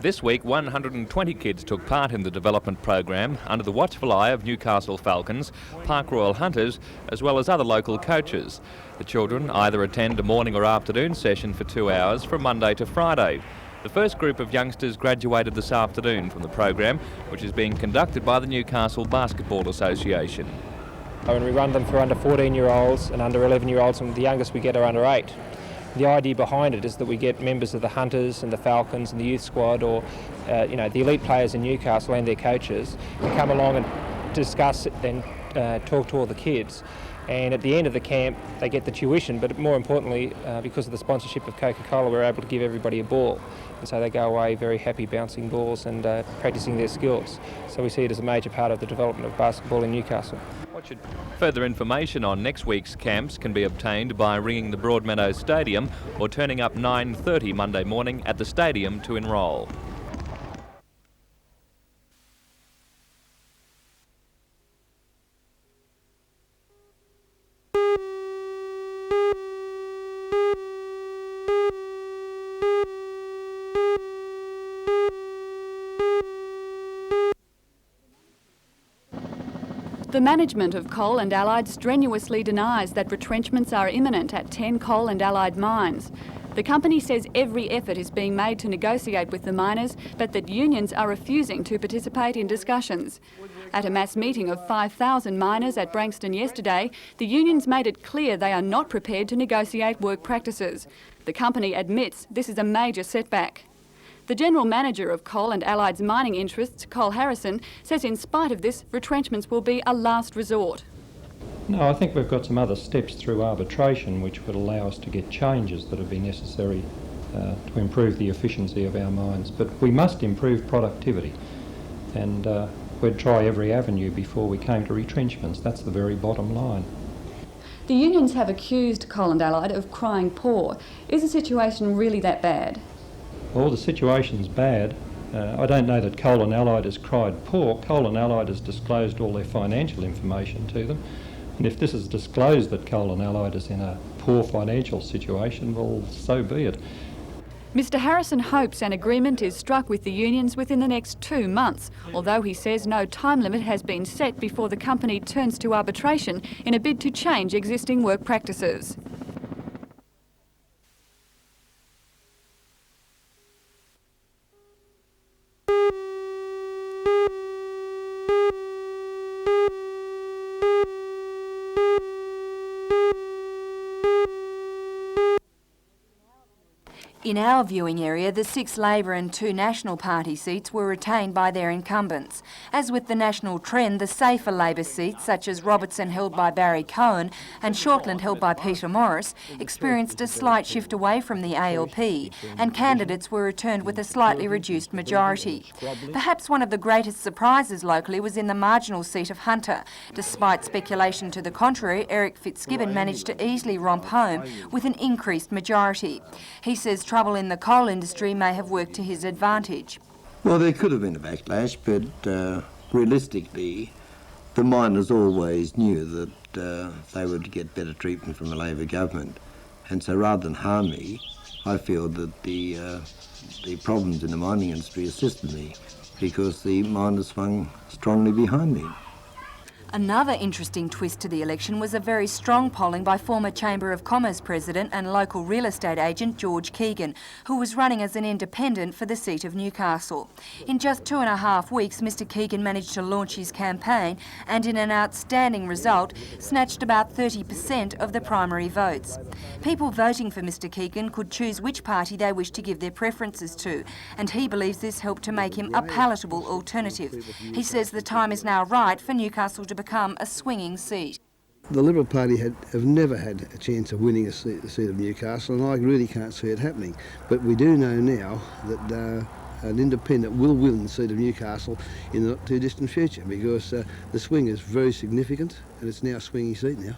This week, 120 kids took part in the development program under the watchful eye of Newcastle Falcons, Park Royal Hunters, as well as other local coaches. The children either attend a morning or afternoon session for 2 hours from Monday to Friday. The first group of youngsters graduated this afternoon from the program, which is being conducted by the Newcastle Basketball Association. And we run them for under 14-year-olds and under 11-year-olds, and the youngest we get are under 8. The idea behind it is that we get members of the Hunters and the Falcons and the youth squad, or the elite players in Newcastle and their coaches, to come along and discuss and talk to all the kids. And at the end of the camp, they get the tuition, but more importantly, because of the sponsorship of Coca-Cola, we're able to give everybody a ball. And so they go away very happy bouncing balls and practising their skills. So we see it as a major part of the development of basketball in Newcastle. Further information on next week's camps can be obtained by ringing the Broadmeadows Stadium or turning up 9:30 Monday morning at the stadium to enrol. The management of Coal and Allied strenuously denies that retrenchments are imminent at 10 Coal and Allied mines. The company says every effort is being made to negotiate with the miners, but that unions are refusing to participate in discussions. At a mass meeting of 5,000 miners at Branxton yesterday, the unions made it clear they are not prepared to negotiate work practices. The company admits this is a major setback. The General Manager of Coal and Allied's mining interests, Cole Harrison, says in spite of this, retrenchments will be a last resort. No, I think we've got some other steps through arbitration which would allow us to get changes that would be necessary to improve the efficiency of our mines. But we must improve productivity, and we'd try every avenue before we came to retrenchments. That's the very bottom line. The unions have accused Coal and Allied of crying poor. Is the situation really that bad? Well, the situation's bad. I don't know that Coal and Allied has cried poor. Coal and Allied has disclosed all their financial information to them. And if this is disclosed that Coal and Allied is in a poor financial situation, well, so be it. Mr Harrison hopes an agreement is struck with the unions within the next 2 months, although he says no time limit has been set before the company turns to arbitration in a bid to change existing work practices. In our viewing area, the 6 Labor and 2 National Party seats were retained by their incumbents. As with the national trend, the safer Labor seats, such as Robertson held by Barry Cohen and Shortland held by Peter Morris, experienced a slight shift away from the ALP, and candidates were returned with a slightly reduced majority. Perhaps one of the greatest surprises locally was in the marginal seat of Hunter. Despite speculation to the contrary, Eric Fitzgibbon managed to easily romp home with an increased majority. He says trouble in the coal industry may have worked to his advantage. Well, there could have been a backlash, but realistically, the miners always knew that they would get better treatment from the Labor government. And so rather than harm me, I feel that the problems in the mining industry assisted me because the miners swung strongly behind me. Another interesting twist to the election was a very strong polling by former Chamber of Commerce President and local real estate agent George Keegan, who was running as an independent for the seat of Newcastle. In just 2.5 weeks, Mr Keegan managed to launch his campaign and, in an outstanding result, snatched about 30% of the primary votes. People voting for Mr Keegan could choose which party they wished to give their preferences to, and he believes this helped to make him a palatable alternative. He says the time is now right for Newcastle to become a swinging seat. The Liberal Party have never had a chance of winning the seat of Newcastle, and I really can't see it happening. But we do know now that an independent will win the seat of Newcastle in the not too distant future, because the swing is very significant and it's now a swinging seat now.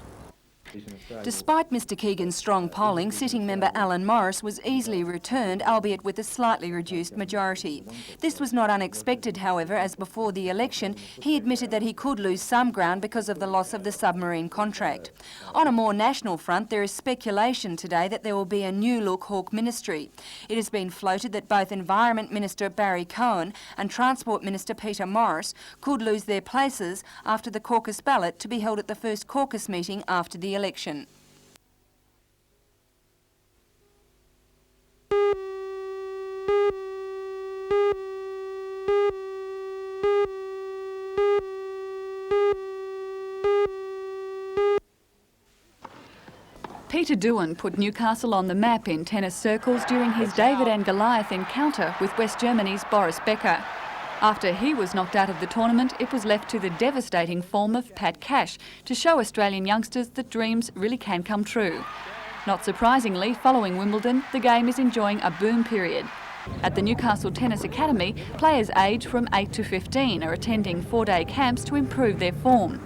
Despite Mr Keegan's strong polling, sitting member Alan Morris was easily returned, albeit with a slightly reduced majority. This was not unexpected, however, as before the election he admitted that he could lose some ground because of the loss of the submarine contract. On a more national front, there is speculation today that there will be a new-look Hawke ministry. It has been floated that both Environment Minister Barry Cohen and Transport Minister Peter Morris could lose their places after the caucus ballot to be held at the first caucus meeting after the election. Peter Doohan put Newcastle on the map in tennis circles during his David and Goliath encounter with West Germany's Boris Becker. After he was knocked out of the tournament, it was left to the devastating form of Pat Cash to show Australian youngsters that dreams really can come true. Not surprisingly, following Wimbledon, the game is enjoying a boom period. At the Newcastle Tennis Academy, players aged from 8 to 15 are attending 4-day camps to improve their form.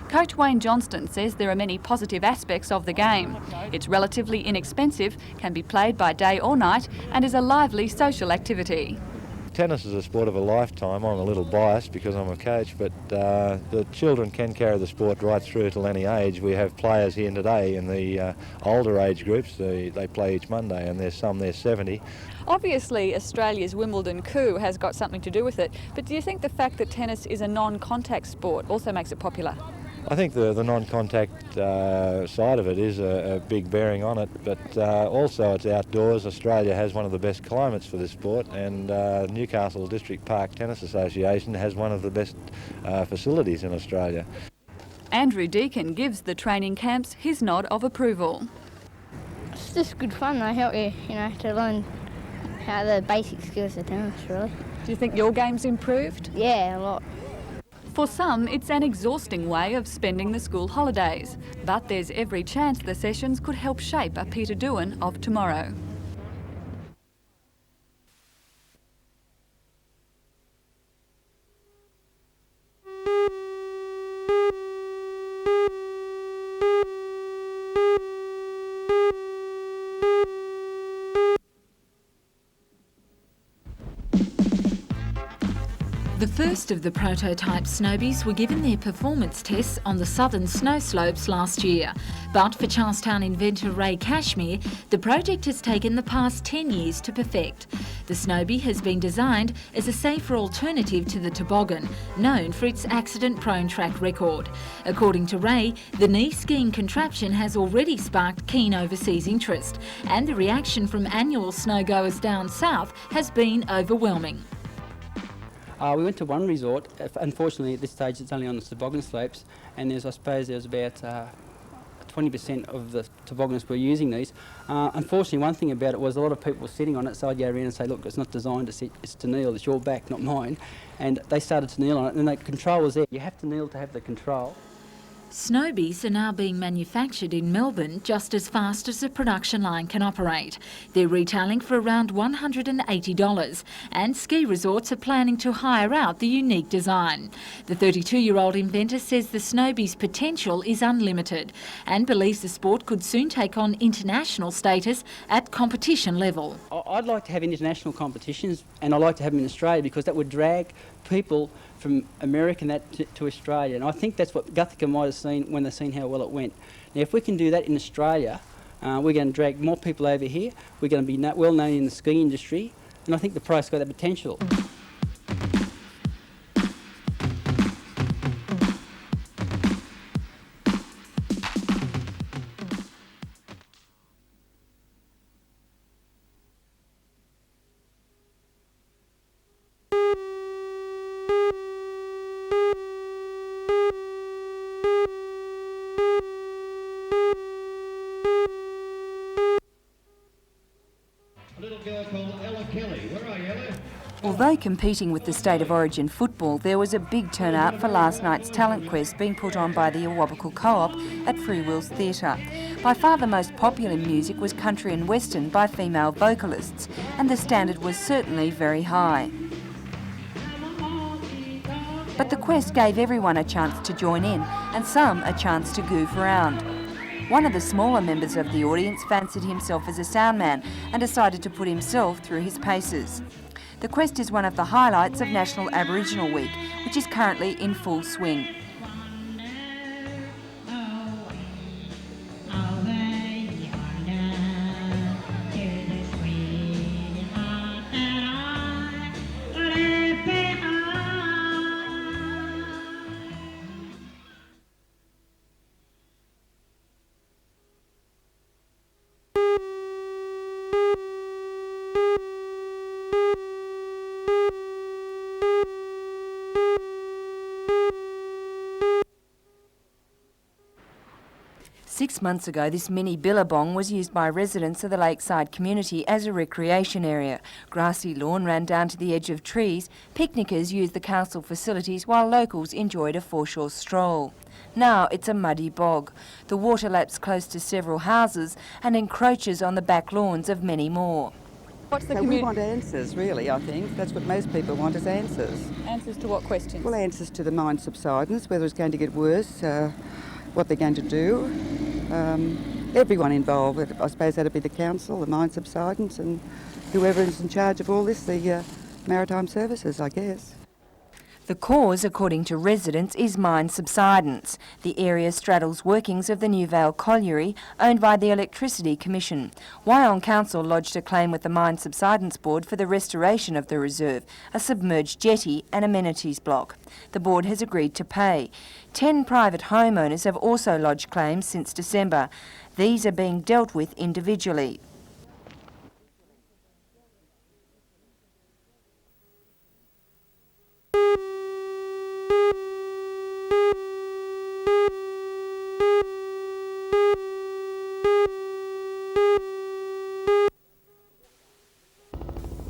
Coach Wayne Johnston says there are many positive aspects of the game. It's relatively inexpensive, can be played by day or night, and is a lively social activity. Tennis is a sport of a lifetime. I'm a little biased because I'm a coach, but the children can carry the sport right through till any age. We have players here today in the older age groups. They play each Monday, and there's some there 70. Obviously, Australia's Wimbledon coup has got something to do with it, but do you think the fact that tennis is a non-contact sport also makes it popular? I think the non-contact side of it is a big bearing on it, but also it's outdoors. Australia has one of the best climates for this sport, and Newcastle District Park Tennis Association has one of the best facilities in Australia. Andrew Deacon gives the training camps his nod of approval. It's just good fun. They help you, to learn how the basic skills of tennis, really. Do you think your game's improved? Yeah, a lot. For some, it's an exhausting way of spending the school holidays, but there's every chance the sessions could help shape a Peter Doohan of tomorrow. The first of the prototype Snowbees were given their performance tests on the southern snow slopes last year. But for Charlestown inventor Ray Cashmere, the project has taken the past 10 years to perfect. The Snowbee has been designed as a safer alternative to the toboggan, known for its accident-prone track record. According to Ray, the knee skiing contraption has already sparked keen overseas interest, and the reaction from annual snowgoers down south has been overwhelming. We went to one resort. Unfortunately, at this stage, it's only on the toboggan slopes, and I suppose there was about 20% of the toboggans were using these. Unfortunately, one thing about it was a lot of people were sitting on it, so I'd go around and say, look, it's not designed to sit, it's to kneel, it's your back, not mine. And they started to kneel on it, and the control was there. You have to kneel to have the control. Snowbees are now being manufactured in Melbourne just as fast as the production line can operate. They're retailing for around $180, and ski resorts are planning to hire out the unique design. The 32-year-old inventor says the Snowbee's potential is unlimited and believes the sport could soon take on international status at competition level. I'd like to have international competitions, and I'd like to have them in Australia because that would drag people from America and that to Australia, and I think that's what Guthica might have seen when they've seen how well it went. Now, if we can do that in Australia, we're going to drag more people over here. We're going to be well known in the ski industry, and I think the price got that potential. Although competing with the State of Origin football, there was a big turnout for last night's talent quest being put on by the Awabakal Co-op at Free Wills Theatre. By far the most popular music was country and western by female vocalists, and the standard was certainly very high. But the quest gave everyone a chance to join in, and some a chance to goof around. One of the smaller members of the audience fancied himself as a soundman and decided to put himself through his paces. The quest is one of the highlights of National Aboriginal Week, which is currently in full swing. Six months ago, this mini billabong was used by residents of the lakeside community as a recreation area. Grassy lawn ran down to the edge of trees. Picnickers used the council facilities while locals enjoyed a foreshore stroll. Now it's a muddy bog. The water laps close to several houses and encroaches on the back lawns of many more. What's the we want answers, really, I think. That's what most people want, is answers. Answers to what questions? Well, answers to the mine subsidence, whether it's going to get worse, what they're going to do. Everyone involved. I suppose that'd be the council, the mine subsidence, and whoever is in charge of all this, the maritime services, I guess. The cause, according to residents, is mine subsidence. The area straddles workings of the New Vale Colliery, owned by the Electricity Commission. Wyong Council lodged a claim with the Mine Subsidence Board for the restoration of the reserve, a submerged jetty and amenities block. The board has agreed to pay. 10 private homeowners have also lodged claims since December. These are being dealt with individually.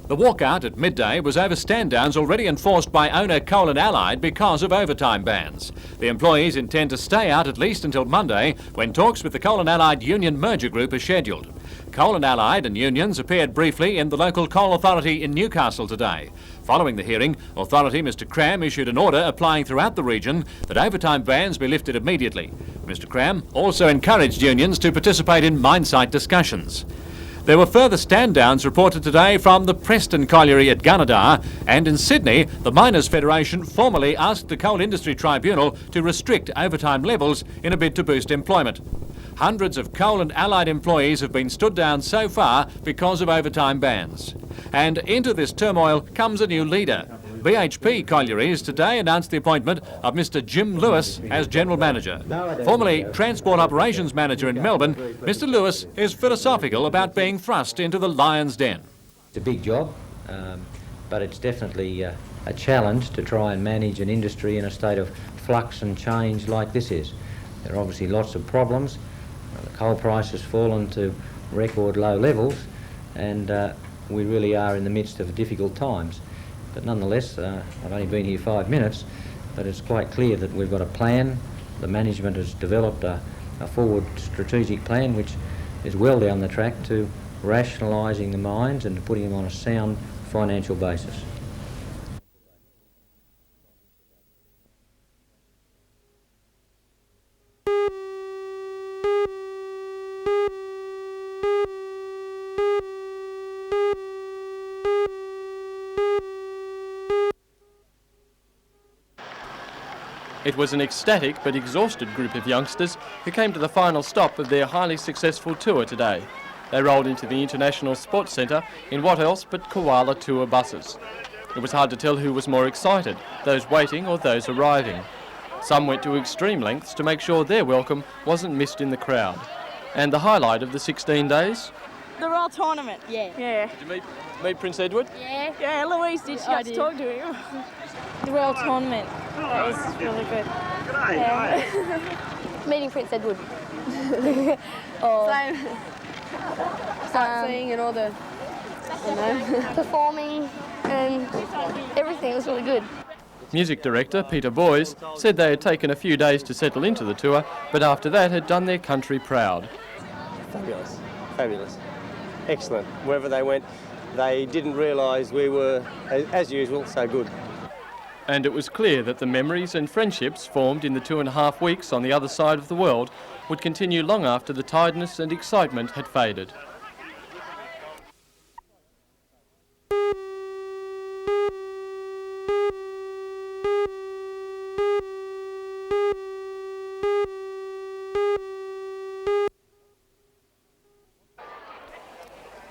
The walkout at midday was over stand-downs already enforced by owner Coal and Allied because of overtime bans. The employees intend to stay out at least until Monday, when talks with the Coal and Allied Union Merger Group are scheduled. Coal and Allied and unions appeared briefly in the local coal authority in Newcastle today. Following the hearing, Authority Mr Cram issued an order applying throughout the region that overtime bans be lifted immediately. Mr Cram also encouraged unions to participate in mine site discussions. There were further stand-downs reported today from the Preston Colliery at Gunnedah, and in Sydney, the Miners' Federation formally asked the Coal Industry Tribunal to restrict overtime levels in a bid to boost employment. Hundreds of Coal and Allied employees have been stood down so far because of overtime bans. And into this turmoil comes a new leader. BHP Collieries today announced the appointment of Mr Jim Lewis as General Manager. Formerly Transport Operations Manager in Melbourne, Mr Lewis is philosophical about being thrust into the lion's den. It's a big job, but it's definitely a challenge to try and manage an industry in a state of flux and change like this is. There are obviously lots of problems. The coal price has fallen to record low levels, and we really are in the midst of difficult times. But nonetheless, I've only been here 5 minutes, but it's quite clear that we've got a plan. The management has developed a forward strategic plan which is well down the track to rationalising the mines and to putting them on a sound financial basis. It was an ecstatic but exhausted group of youngsters who came to the final stop of their highly successful tour today. They rolled into the International Sports Centre in what else but koala tour buses. It was hard to tell who was more excited, those waiting or those arriving. Some went to extreme lengths to make sure their welcome wasn't missed in the crowd. And the highlight of the 16 days? The Royal Tournament, yeah. Did you meet Prince Edward? Yeah. Yeah, Louise did. She got to talk to him. The Royal Tournament. That was really good. Yeah. Meeting Prince Edward. Sightseeing and all the, performing and everything was really good. Music director Peter Boys said they had taken a few days to settle into the tour, but after that had done their country proud. Fabulous, fabulous, excellent. Wherever they went, they didn't realise we were, as usual, so good. And it was clear that the memories and friendships formed in the 2.5 weeks on the other side of the world would continue long after the tiredness and excitement had faded.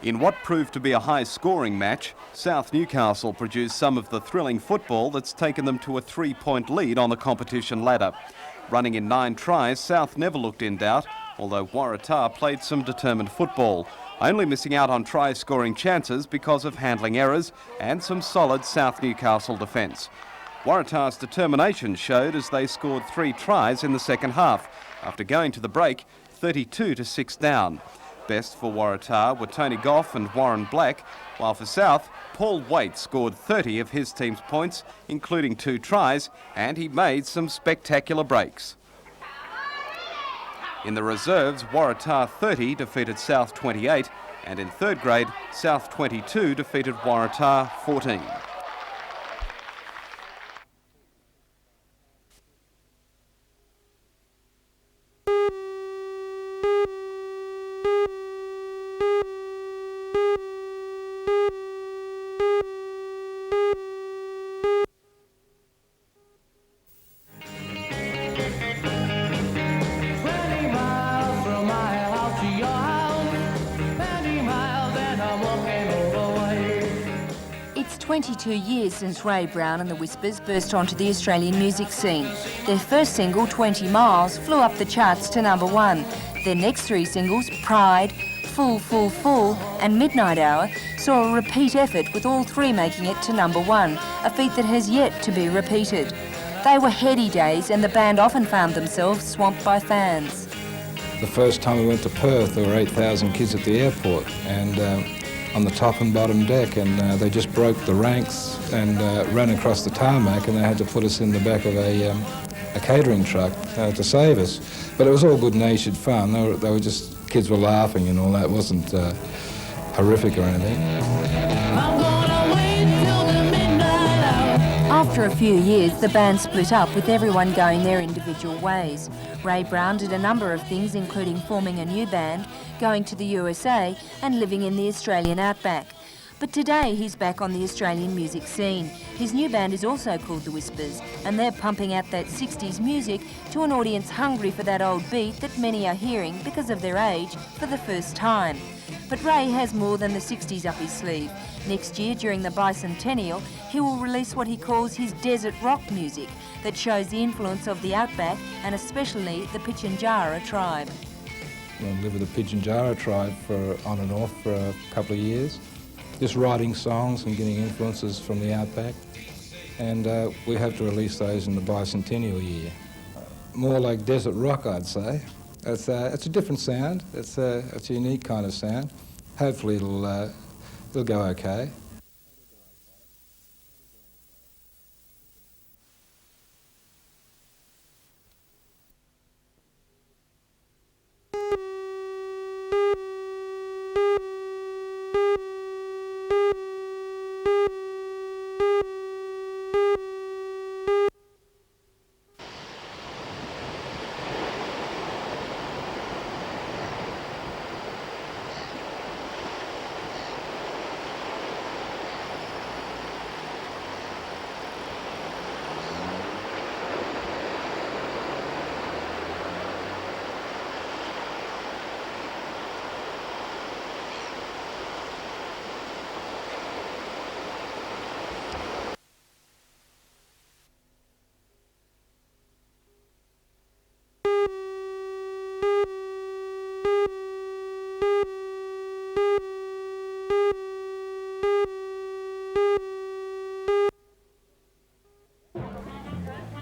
In what proved to be a high-scoring match, South Newcastle produced some of the thrilling football that's taken them to a 3-point lead on the competition ladder. Running in 9 tries, South never looked in doubt, although Waratah played some determined football, only missing out on try-scoring chances because of handling errors and some solid South Newcastle defence. Waratah's determination showed as they scored 3 tries in the second half, after going to the break 32-6 down. Best for Waratah were Tony Goff and Warren Black, while for South, Paul Waite scored 30 of his team's points, including 2 tries, and he made some spectacular breaks. In the reserves, Waratah 30 defeated South 28, and in third grade, South 22 defeated Waratah 14. It's 22 years since Ray Brown and the Whispers burst onto the Australian music scene. Their first single, 20 Miles, flew up the charts to number 1. Their next 3 singles, Pride, Full, Full, Full and Midnight Hour, saw a repeat effort, with all 3 making it to number 1, a feat that has yet to be repeated. They were heady days, and the band often found themselves swamped by fans. The first time we went to Perth, there were 8,000 kids at the airport, and on the top and bottom deck, and they just broke the ranks and ran across the tarmac, and they had to put us in the back of a catering truck to save us. But it was all good-natured fun. They were just, kids were laughing and all that. It wasn't horrific or anything. After a few years, the band split up, with everyone going their individual ways. Ray Brown did a number of things, including forming a new band, going to the USA and living in the Australian outback. But today he's back on the Australian music scene. His new band is also called The Whispers, and they're pumping out that 60s music to an audience hungry for that old beat that many are hearing, because of their age, for the first time. But Ray has more than the 60s up his sleeve. Next year, during the bicentennial, he will release what he calls his desert rock music that shows the influence of the outback, and especially the Pitjantjatjara tribe. I lived with the Pitjantjatjara tribe on and off for a couple of years, just writing songs and getting influences from the outback. And we hope to release those in the bicentennial year. More like desert rock, I'd say. It's a different sound. It's a unique kind of sound. Hopefully it'll go okay.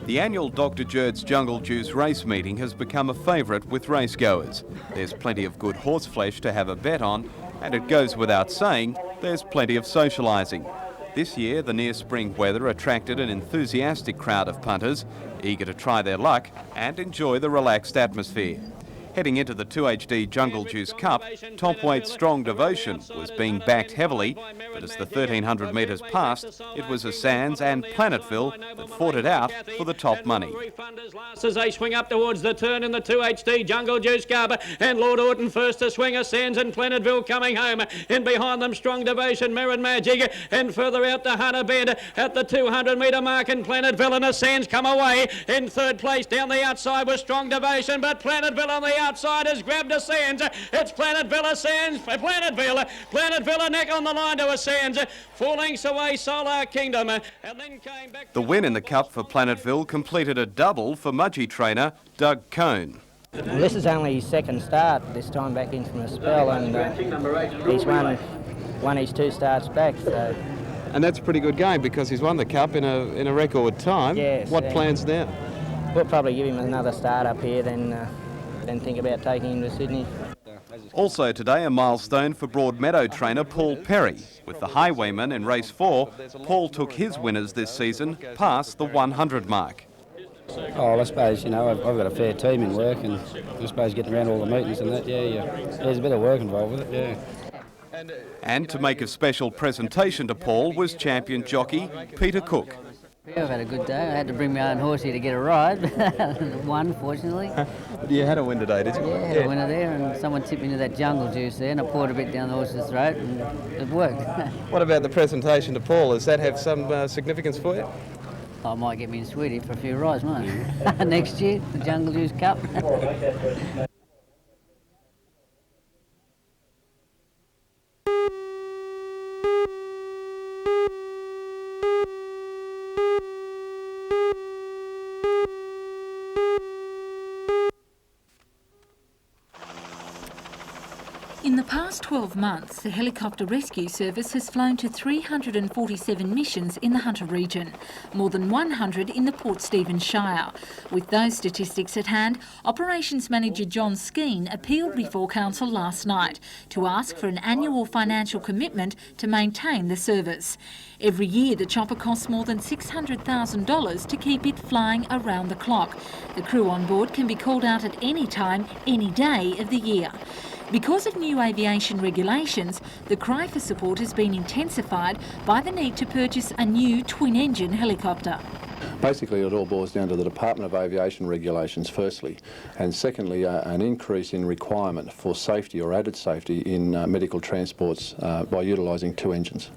The annual Dr. Jerd's Jungle Juice race meeting has become a favourite with racegoers. There's plenty of good horse flesh to have a bet on, and it goes without saying, there's plenty of socialising. This year, the near-spring weather attracted an enthusiastic crowd of punters, eager to try their luck and enjoy the relaxed atmosphere. Heading into the 2HD Jungle Juice Cup, top-weight Strong Devotion was being backed heavily, but as the 1,300 metres passed, it was Sands and Planetville that fought it out for the top money. As they swing up towards the turn in the 2HD Jungle Juice Cup, and Lord Orton first to swing, Sands and Planetville coming home. In behind them, Strong Devotion, Mirren Magic, and further out to Hunter Bed at the 200 metre mark, and Planetville and Sands come away. In third place down the outside was Strong Devotion, but Planetville on the outside has grabbed a Sands. It's Planetville, Sands, Planetville, a neck on the line to a Sands. 4 lengths away, Solar Kingdom. And then came back. The win in the Cup for Planetville completed a double for Mudgee trainer Doug Cohn. Well, this is only his second start this time back in from a spell, and he's won his 2 starts back. So. And that's a pretty good game because he's won the Cup in a record time. Yes. What plans now? We'll probably give him another start up here, then think about taking him to Sydney. Also today, a milestone for Broadmeadow trainer Paul Perry. With the Highwayman in race 4, Paul took his winners this season past the 100 mark. Oh, I suppose, you know, I've got a fair team in work, and I suppose getting around all the meetings and that, there's a bit of work involved with it, yeah. And to make a special presentation to Paul was champion jockey Peter Cook. Yeah, I've had a good day. I had to bring my own horse here to get a ride. One, fortunately. You had a win today, did you? Yeah, I had a winner there, and someone tipped me into that jungle juice there, and I poured a bit down the horse's throat, and it worked. What about the presentation to Paul? Does that have some significance for you? I might get me in Sweetie for a few rides, might I? Next year, the Jungle Juice Cup. In the past 12 months, the helicopter rescue service has flown to 347 missions in the Hunter region, more than 100 in the Port Stephens Shire. With those statistics at hand, Operations Manager John Skeen appealed before Council last night to ask for an annual financial commitment to maintain the service. Every year, the chopper costs more than $600,000 to keep it flying around the clock. The crew on board can be called out at any time, any day of the year. Because of new aviation regulations, the cry for support has been intensified by the need to purchase a new twin-engine helicopter. Basically, it all boils down to the Department of Aviation regulations, firstly, and secondly, an increase in requirement for safety or added safety in medical transports by utilising 2 engines.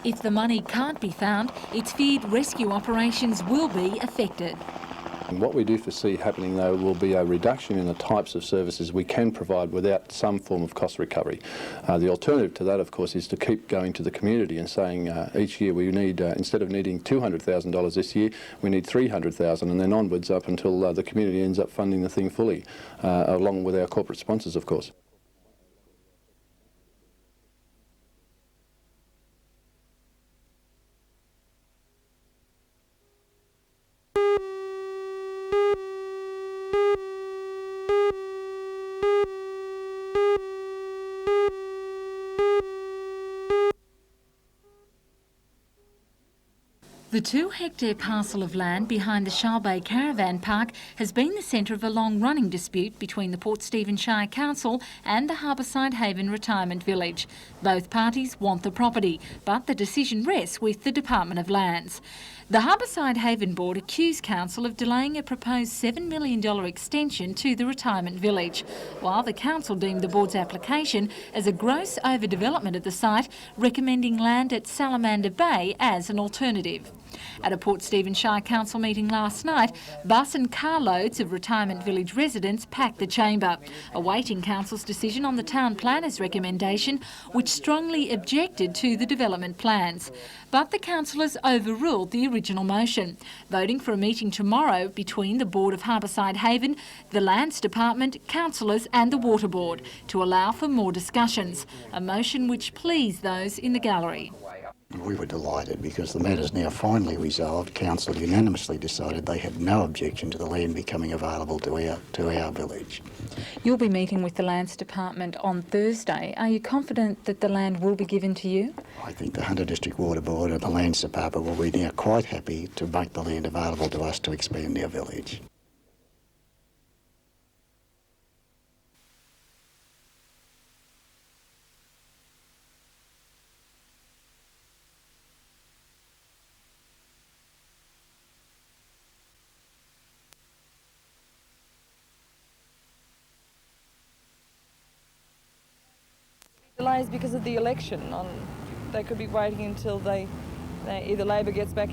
If the money can't be found, it's feared rescue operations will be affected. What we do foresee happening, though, will be a reduction in the types of services we can provide without some form of cost recovery. The alternative to that, of course, is to keep going to the community and saying each year we need, instead of needing $200,000 this year, we need $300,000, and then onwards up until the community ends up funding the thing fully, along with our corporate sponsors, of course. The 2-hectare parcel of land behind the Charlestown Caravan Park has been the centre of a long-running dispute between the Port Stephens Shire Council and the Harbourside Haven Retirement Village. Both parties want the property, but the decision rests with the Department of Lands. The Harbourside Haven Board accused Council of delaying a proposed $7 million extension to the retirement village, while the Council deemed the Board's application as a gross overdevelopment of the site, recommending land at Salamander Bay as an alternative. At a Port Stephens Shire Council meeting last night, bus and carloads of retirement village residents packed the chamber, awaiting Council's decision on the town planner's recommendation, which strongly objected to the development plans. But the councillors overruled the original motion, voting for a meeting tomorrow between the Board of Harbourside Haven, the Lands Department, councillors and the Water Board to allow for more discussions, a motion which pleased those in the gallery. We were delighted because the matter's now finally resolved. Council unanimously decided they had no objection to the land becoming available to our village. You'll be meeting with the Lands Department on Thursday. Are you confident that the land will be given to you? I think the Hunter District Water Board and the Lands Department will be now quite happy to make the land available to us to expand our village. Delays because of the election. They could be waiting until either Labor gets back